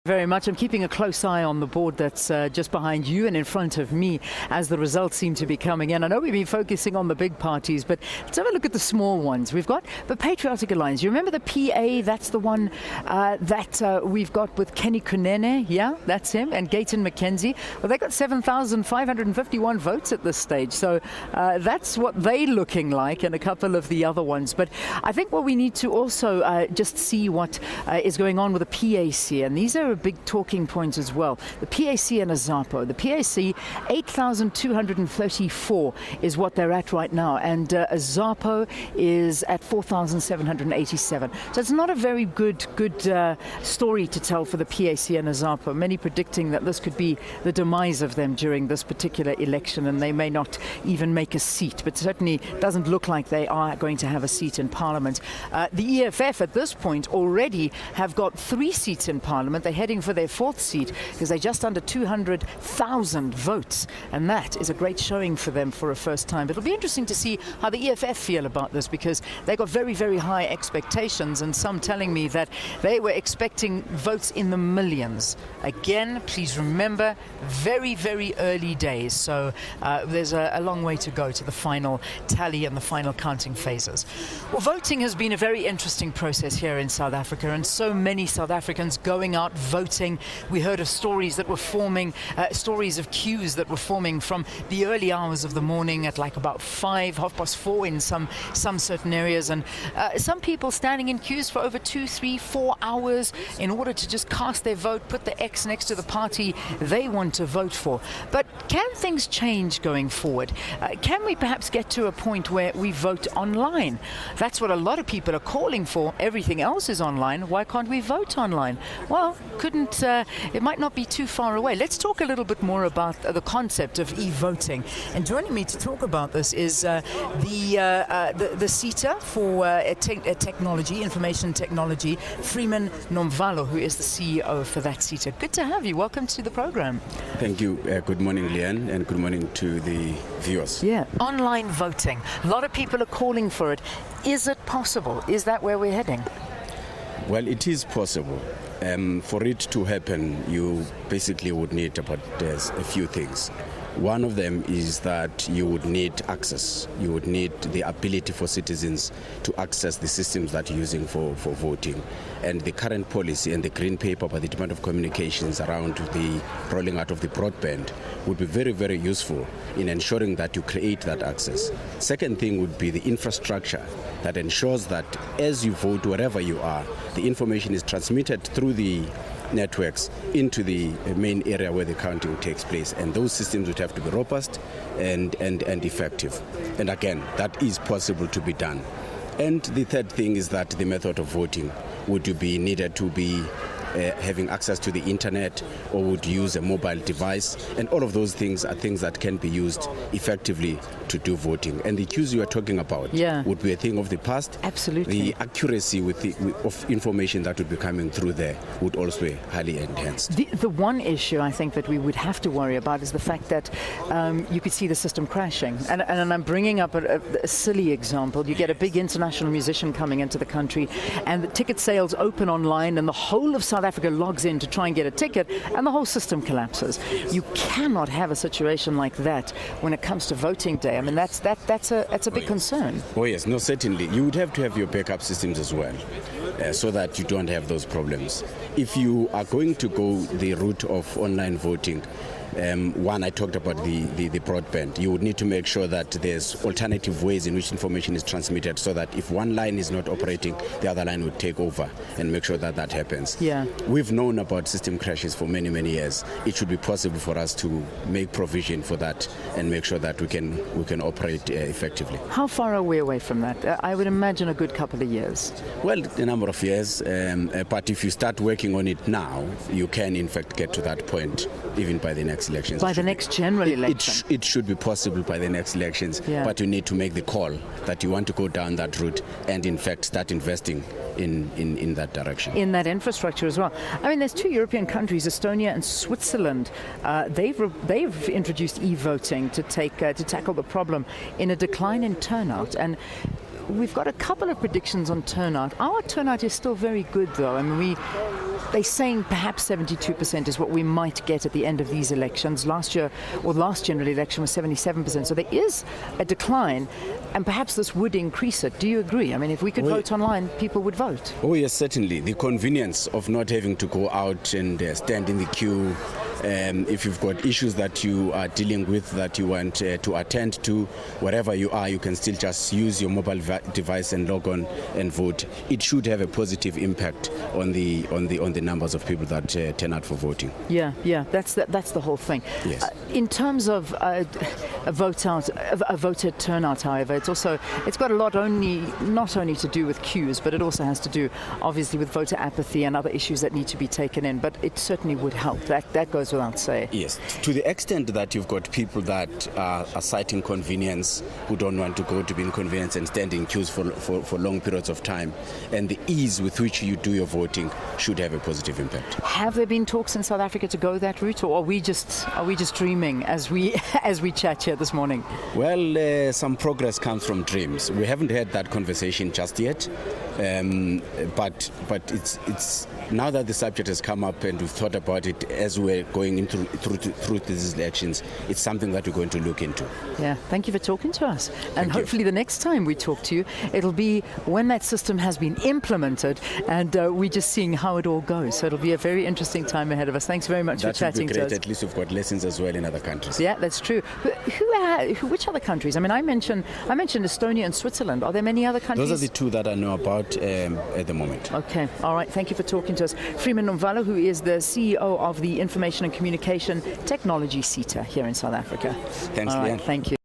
Very much. I'm keeping a close eye on the board that's just behind you and in front of me as the results seem to be coming in. I know we've been focusing on the big parties, but let's have a look at the small ones. We've got the Patriotic Alliance. You remember the PA? That's the one that we've got with Kenny Kunene. Yeah, that's him. And Gayton McKenzie. Well, they got 7,551 votes at this stage. So that's what they're looking like, and a couple of the other ones. But I think what we need to also just see what is going on with the PAC. And these are a big talking point as well. The PAC and a ZAPO. The PAC, 8,234 is what they're at right now, and a ZAPO is at 4,787. So it's not a very good story to tell for the PAC and a ZAPO. Many predicting that this could be the demise of them during this particular election, and they may not even make a seat, but certainly doesn't look like they are going to have a seat in Parliament. The EFF at this point already have got 3 seats in Parliament. They're heading for their 4th seat because they're just under 200,000 votes, and that is a great showing for them for a first time. But it'll be interesting to see how the EFF feel about this, because they got very, very high expectations, and some telling me that they were expecting votes in the millions. Again, please remember, very, very early days, so there's a long way to go to the final tally and the final counting phases. Well, voting has been a very interesting process here in South Africa, and so many South Africans going out voting. We heard of stories that were forming, stories of queues that were forming from the early hours of the morning at like about 5, 4:30 in some certain areas, and some people standing in queues for over 2, 3, 4 hours in order to just cast their vote, put the X next to the party they want to vote for. But can things change going forward? Can we perhaps get to a point where we vote online? That's what a lot of people are calling for. Everything else is online. Why can't we vote online? Well, it might not be too far away. Let's talk a little bit more about the concept of e-voting. And joining me to talk about this is the CETA for technology, information technology, Freeman Nomvalo, who is the CEO for that CETA. Good to have you. Welcome to the program. Thank you. Good morning, Leanne, and good morning to the viewers. Yeah, online voting. A lot of people are calling for it. Is it possible? Is that where we're heading? Well, it is possible. For it to happen, you basically would need about a few things. One of them is that you would need access. You would need the ability for citizens to access the systems that you're using for voting. And the current policy and the green paper by the Department of Communications around the rolling out of the broadband would be very, very useful in ensuring that you create that access. Second thing would be the infrastructure that ensures that as you vote wherever you are, the information is transmitted through the networks into the main area where the counting takes place, and those systems would have to be robust and effective. And again, that is possible to be done. And the third thing is that the method of voting would be needed to be having access to the internet, or would use a mobile device, and all of those things are things that can be used effectively to do voting. And the queues you are talking about would be a thing of the past. Absolutely. The accuracy of information that would be coming through there would also be highly enhanced. The one issue I think that we would have to worry about is the fact that you could see the system crashing. And I'm bringing up a silly example. You get a big international musician coming into the country, and the ticket sales open online, and the whole of South Africa logs in to try and get a ticket, and the whole system collapses. You cannot have a situation like that when it comes to voting day. I mean, that's a big concern. Oh yes, no, certainly. You would have to have your backup systems as well, so that you don't have those problems. If you are going to go the route of online voting, one, I talked about the broadband. You would need to make sure that there's alternative ways in which information is transmitted, so that if one line is not operating, the other line would take over and make sure that that happens. Yeah. We've known about system crashes for many, many years. It should be possible for us to make provision for that and make sure that we can operate effectively. How far are we away from that? I would imagine a good couple of years. Well, a number of years, but if you start working on it now, you can in fact get to that point even by the next elections. By the next general election? It should be possible by the next elections, but you need to make the call that you want to go down that route and in fact start investing in that direction. In that infrastructure as well. I mean, there's 2 European countries, Estonia and Switzerland. They've introduced e-voting to tackle the problem in a decline in turnout. And we've got a couple of predictions on turnout. Our turnout is still very good, though. I mean, they're saying perhaps 72% is what we might get at the end of these elections. Last general election was 77%. So there is a decline, and perhaps this would increase it. Do you agree? I mean, if we could vote online, people would vote. Oh, yes, certainly. The convenience of not having to go out and stand in the queue. If you've got issues that you are dealing with that you want to attend to, wherever you are, you can still just use your mobile device and log on and vote. It should have a positive impact on the numbers of people that turn out for voting. Yeah, that's the whole thing. Yes. In terms of a voter turnout, however, it's got a lot not only to do with queues, but it also has to do obviously with voter apathy and other issues that need to be taken in. But it certainly would help. That goes without saying. Yes, to the extent that you've got people that are citing convenience, who don't want to go to be inconvenienced and stand in queues for long periods of time, and the ease with which you do your voting should have a positive impact. Have there been talks in South Africa to go that route, or are we just dreaming as we chat here this morning? Well, some progress comes from dreams. We haven't had that conversation just yet, but it's now that the subject has come up and we've thought about it as we're going through these elections, it's something that we're going to look into. Yeah, thank you for talking to us. And Thank hopefully you. The next time we talk to you, it'll be when that system has been implemented and we're just seeing how it all goes. So it'll be a very interesting time ahead of us. Thanks very much for chatting to to us. us. At least we've got lessons as well in other countries. Yeah, that's true. Which other countries? I mean, I mentioned Estonia and Switzerland. Are there many other countries? Those are the two that I know about at the moment. Okay, all right. Thank you for talking to us. Freeman Nomvalo, who is the CEO of the Information and Communication Technology SETA here in South Africa. Thanks, all right, Leanne. thank you.